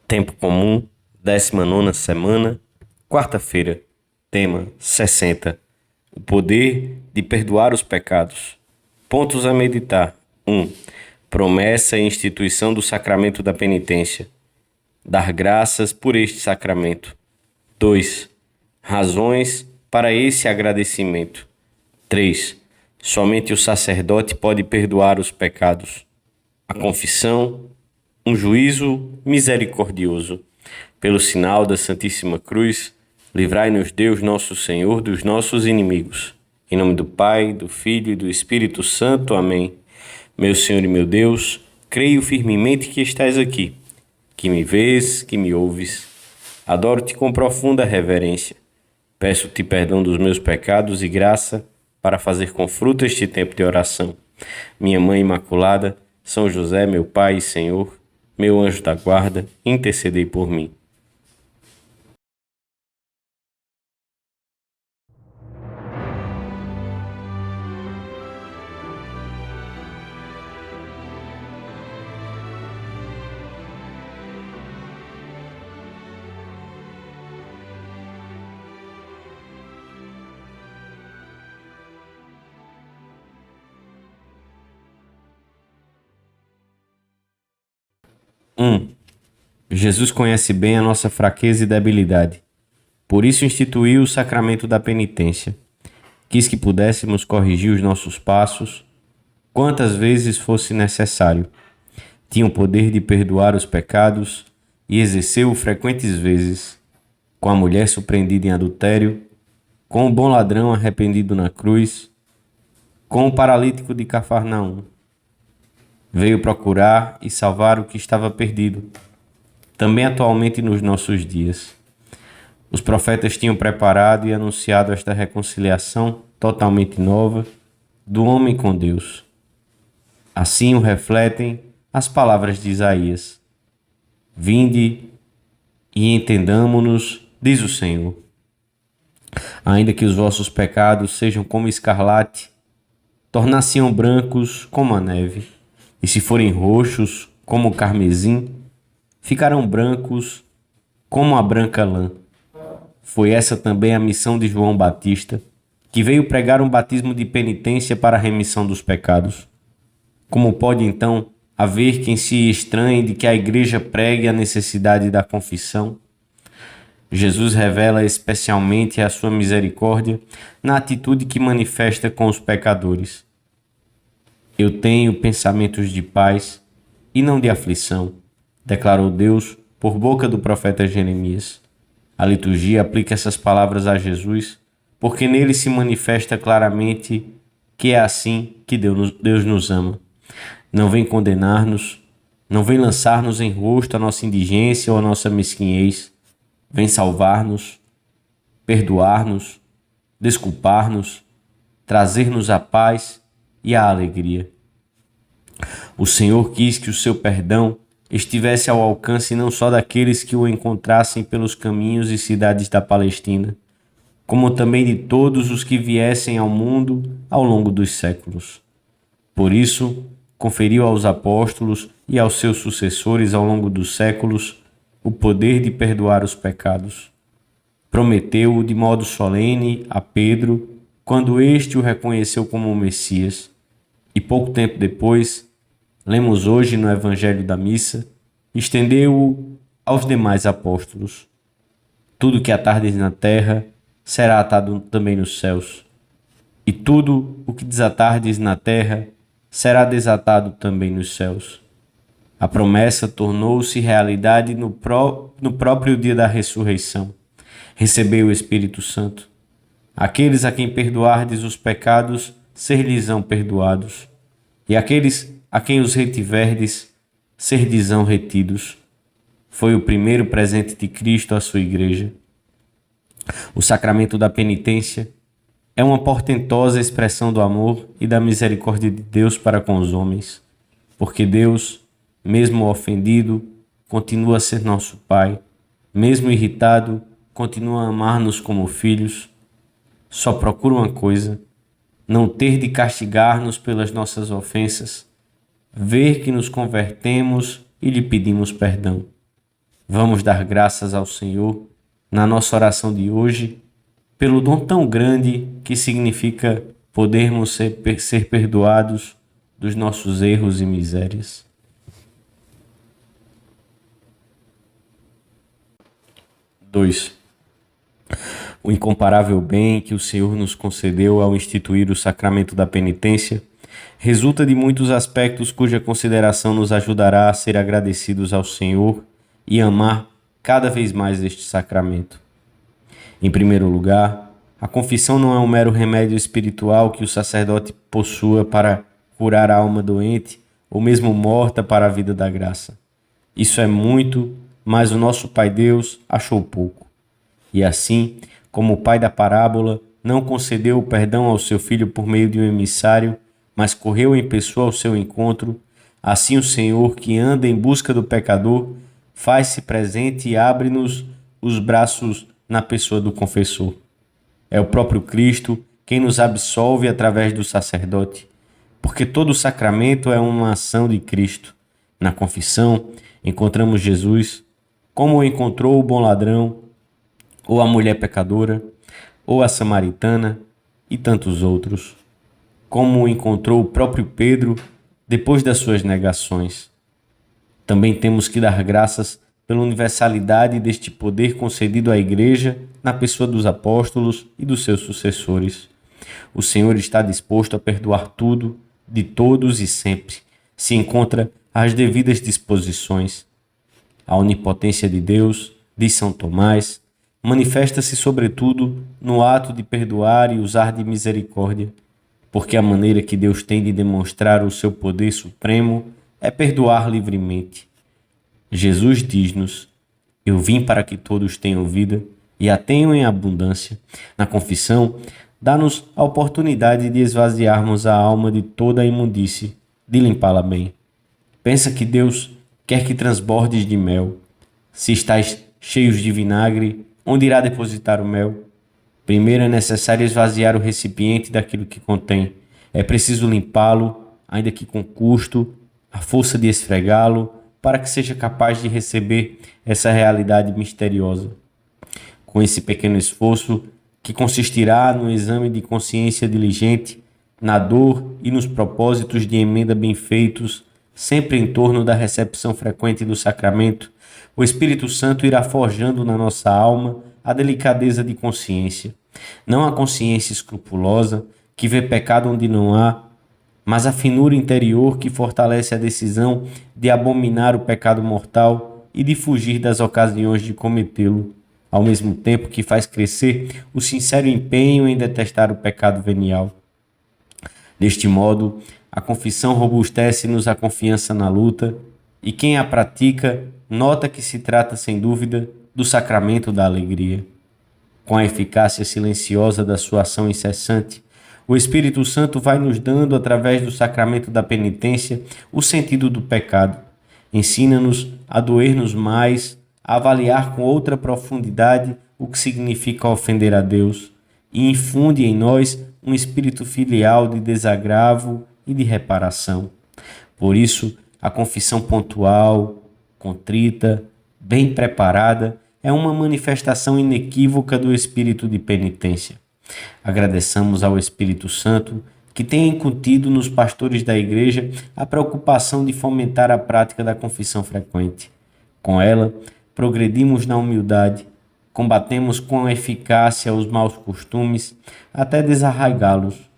Tempo comum, 19ª semana, quarta-feira. Tema 60. O poder de perdoar os pecados. Pontos a meditar. 1. Promessa e instituição do sacramento da penitência. Dar graças por este sacramento. 2. Razões para esse agradecimento. 3. Somente o sacerdote pode perdoar os pecados. A confissão, um juízo misericordioso. Pelo sinal da Santíssima Cruz, livrai-nos Deus nosso Senhor dos nossos inimigos. Em nome do Pai, do Filho e do Espírito Santo. Amém. Meu Senhor e meu Deus, creio firmemente que estás aqui, que me vês, que me ouves. Adoro-te com profunda reverência. Peço-te perdão dos meus pecados e graça para fazer com fruto este tempo de oração. Minha Mãe Imaculada, São José, meu Pai e Senhor, meu anjo da guarda, intercedei por mim. Jesus conhece bem a nossa fraqueza e debilidade. Por isso instituiu o sacramento da penitência. Quis que pudéssemos corrigir os nossos passos quantas vezes fosse necessário. Tinha o poder de perdoar os pecados e exerceu-o frequentes vezes, com a mulher surpreendida em adultério, com o bom ladrão arrependido na cruz, com o paralítico de Cafarnaum. Veio procurar e salvar o que estava perdido, também atualmente nos nossos dias. Os profetas tinham preparado e anunciado esta reconciliação totalmente nova do homem com Deus. Assim o refletem as palavras de Isaías. Vinde e entendamo-nos, diz o Senhor. Ainda que os vossos pecados sejam como escarlate, tornar-se-ão brancos como a neve, e se forem roxos como o carmesim, ficarão brancos como a branca lã. Foi essa também a missão de João Batista, que veio pregar um batismo de penitência para a remissão dos pecados. Como pode, então, haver quem se estranhe de que a Igreja pregue a necessidade da confissão? Jesus revela especialmente a sua misericórdia na atitude que manifesta com os pecadores. Eu tenho pensamentos de paz e não de aflição, declarou Deus por boca do profeta Jeremias. A liturgia aplica essas palavras a Jesus, porque nele se manifesta claramente que é assim que Deus nos ama. Não vem condenar-nos, não vem lançar-nos em rosto a nossa indigência ou a nossa mesquinhez. Vem salvar-nos, perdoar-nos, desculpar-nos, trazer-nos a paz e a alegria. O Senhor quis que o seu perdão estivesse ao alcance não só daqueles que o encontrassem pelos caminhos e cidades da Palestina, como também de todos os que viessem ao mundo ao longo dos séculos. Por isso, conferiu aos apóstolos e aos seus sucessores ao longo dos séculos o poder de perdoar os pecados. Prometeu-o de modo solene a Pedro, quando este o reconheceu como o Messias, e pouco tempo depois, lemos hoje no Evangelho da Missa, estendeu-o aos demais apóstolos. Tudo que atardes na terra será atado também nos céus, e tudo o que desatardes na terra será desatado também nos céus. A promessa tornou-se realidade no próprio dia da ressurreição. Recebei o Espírito Santo. Aqueles a quem perdoardes os pecados, ser-lhes-ão perdoados, e aqueles a quem os retiverdes, ser-lhes-ão retidos. Foi o primeiro presente de Cristo à sua Igreja. O sacramento da penitência é uma portentosa expressão do amor e da misericórdia de Deus para com os homens, porque Deus, mesmo ofendido, continua a ser nosso Pai, mesmo irritado, continua a amar-nos como filhos. Só procura uma coisa: não ter de castigar-nos pelas nossas ofensas, ver que nos convertemos e lhe pedimos perdão. Vamos dar graças ao Senhor na nossa oração de hoje, pelo dom tão grande que significa podermos ser perdoados dos nossos erros e misérias. Dois. O incomparável bem que o Senhor nos concedeu ao instituir o sacramento da penitência resulta de muitos aspectos cuja consideração nos ajudará a ser agradecidos ao Senhor e amar cada vez mais este sacramento. Em primeiro lugar, a confissão não é um mero remédio espiritual que o sacerdote possua para curar a alma doente ou mesmo morta para a vida da graça. Isso é muito, mas o nosso Pai Deus achou pouco. E assim, como o pai da parábola não concedeu o perdão ao seu filho por meio de um emissário, mas correu em pessoa ao seu encontro, assim o Senhor, que anda em busca do pecador, faz-se presente e abre-nos os braços na pessoa do confessor. É o próprio Cristo quem nos absolve através do sacerdote, porque todo sacramento é uma ação de Cristo. Na confissão, encontramos Jesus, como o encontrou o bom ladrão, ou a mulher pecadora, ou a samaritana e tantos outros, como o encontrou o próprio Pedro depois das suas negações. Também temos que dar graças pela universalidade deste poder concedido à Igreja na pessoa dos apóstolos e dos seus sucessores. O Senhor está disposto a perdoar tudo, de todos e sempre, se encontra às devidas disposições. A onipotência de Deus, diz São Tomás, manifesta-se sobretudo no ato de perdoar e usar de misericórdia, porque a maneira que Deus tem de demonstrar o seu poder supremo é perdoar livremente. Jesus diz-nos: eu vim para que todos tenham vida e a tenham em abundância. Na confissão, dá-nos a oportunidade de esvaziarmos a alma de toda a imundície, de limpá-la bem. Pensa que Deus quer que transbordes de mel. Se estáis cheios de vinagre, onde irá depositar o mel? Primeiro é necessário esvaziar o recipiente daquilo que contém. É preciso limpá-lo, ainda que com custo, a força de esfregá-lo, para que seja capaz de receber essa realidade misteriosa. Com esse pequeno esforço, que consistirá no exame de consciência diligente, na dor e nos propósitos de emenda bem feitos, sempre em torno da recepção frequente do sacramento, o Espírito Santo irá forjando na nossa alma a delicadeza de consciência. Não a consciência escrupulosa, que vê pecado onde não há, mas a finura interior que fortalece a decisão de abominar o pecado mortal e de fugir das ocasiões de cometê-lo, ao mesmo tempo que faz crescer o sincero empenho em detestar o pecado venial. Deste modo, a confissão robustece-nos a confiança na luta, e quem a pratica nota que se trata, sem dúvida, do sacramento da alegria. Com a eficácia silenciosa da sua ação incessante, o Espírito Santo vai nos dando, através do sacramento da penitência, o sentido do pecado. Ensina-nos a doer-nos mais, a avaliar com outra profundidade o que significa ofender a Deus, e infunde em nós um espírito filial de desagravo e de reparação. Por isso, a confissão pontual, contrita, bem preparada, é uma manifestação inequívoca do espírito de penitência. Agradeçamos ao Espírito Santo que tem incutido nos pastores da Igreja a preocupação de fomentar a prática da confissão frequente. Com ela, progredimos na humildade, combatemos com eficácia os maus costumes até desarraigá-los.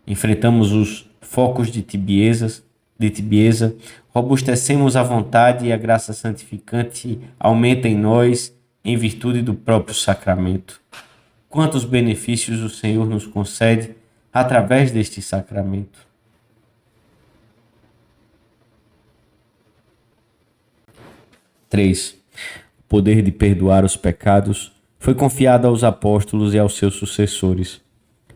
Enfrentamos os focos de tibieza, robustecemos a vontade e a graça santificante aumenta em nós em virtude do próprio sacramento. Quantos benefícios o Senhor nos concede através deste sacramento. 3. O poder de perdoar os pecados foi confiado aos apóstolos e aos seus sucessores.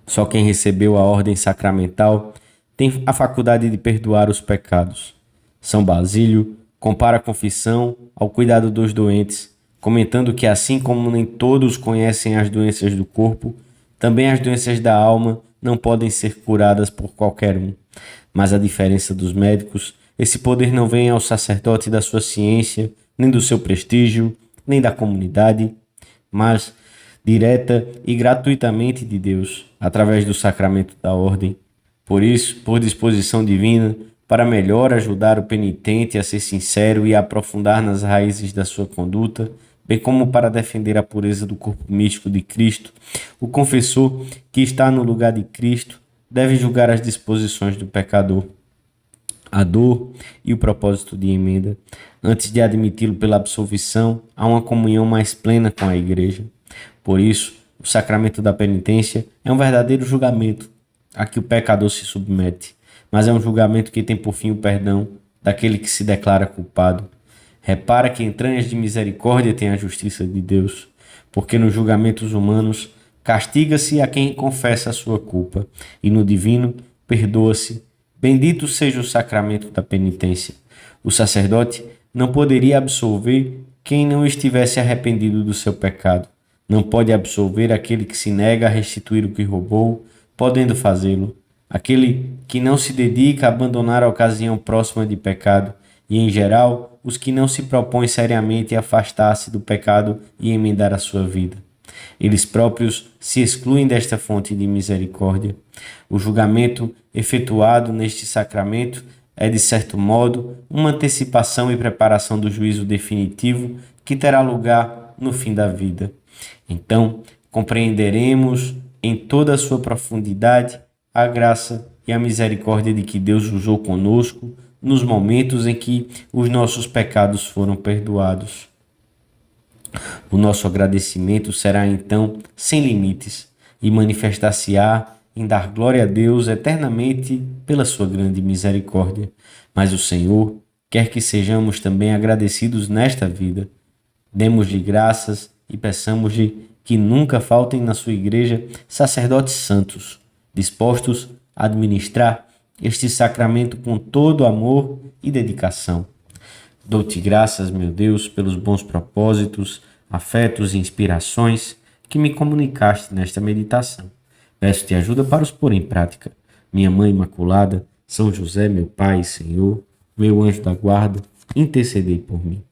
Só quem recebeu a ordem sacramental tem a faculdade de perdoar os pecados. São Basílio compara a confissão ao cuidado dos doentes, comentando que assim como nem todos conhecem as doenças do corpo, também as doenças da alma não podem ser curadas por qualquer um. Mas a diferença dos médicos, esse poder não vem ao sacerdote da sua ciência nem do seu prestígio, nem da comunidade, mas direta e gratuitamente de Deus, através do sacramento da ordem. Por isso, por disposição divina, para melhor ajudar o penitente a ser sincero e a aprofundar nas raízes da sua conduta, bem como para defender a pureza do corpo místico de Cristo, o confessor que está no lugar de Cristo deve julgar as disposições do pecador, a dor e o propósito de emenda. Antes de admiti-lo pela absolvição, há uma comunhão mais plena com a Igreja. Por isso, o sacramento da penitência é um verdadeiro julgamento a que o pecador se submete, mas é um julgamento que tem por fim o perdão daquele que se declara culpado. Repara que entranhas de misericórdia tem a justiça de Deus, porque nos julgamentos humanos castiga-se a quem confessa a sua culpa, e no divino perdoa-se. Bendito seja o sacramento da penitência. O sacerdote não poderia absolver quem não estivesse arrependido do seu pecado. Não pode absolver aquele que se nega a restituir o que roubou, podendo fazê-lo. Aquele que não se dedica a abandonar a ocasião próxima de pecado, e, em geral, os que não se propõem seriamente a afastar-se do pecado e emendar a sua vida. Eles próprios se excluem desta fonte de misericórdia. O julgamento efetuado neste sacramento é, de certo modo, uma antecipação e preparação do juízo definitivo que terá lugar no fim da vida. Então, compreenderemos em toda a sua profundidade a graça e a misericórdia de que Deus usou conosco nos momentos em que os nossos pecados foram perdoados. O nosso agradecimento será então sem limites e manifestar-se-á em dar glória a Deus eternamente pela sua grande misericórdia. Mas o Senhor quer que sejamos também agradecidos nesta vida. Demos-lhe graças e peçamos-lhe que nunca faltem na sua igreja sacerdotes santos, dispostos a administrar este sacramento com todo amor e dedicação. Dou-te graças, meu Deus, pelos bons propósitos, afetos e inspirações que me comunicaste nesta meditação. Peço-te ajuda para os pôr em prática. Minha Mãe Imaculada, São José, meu Pai e Senhor, meu anjo da guarda, intercedei por mim.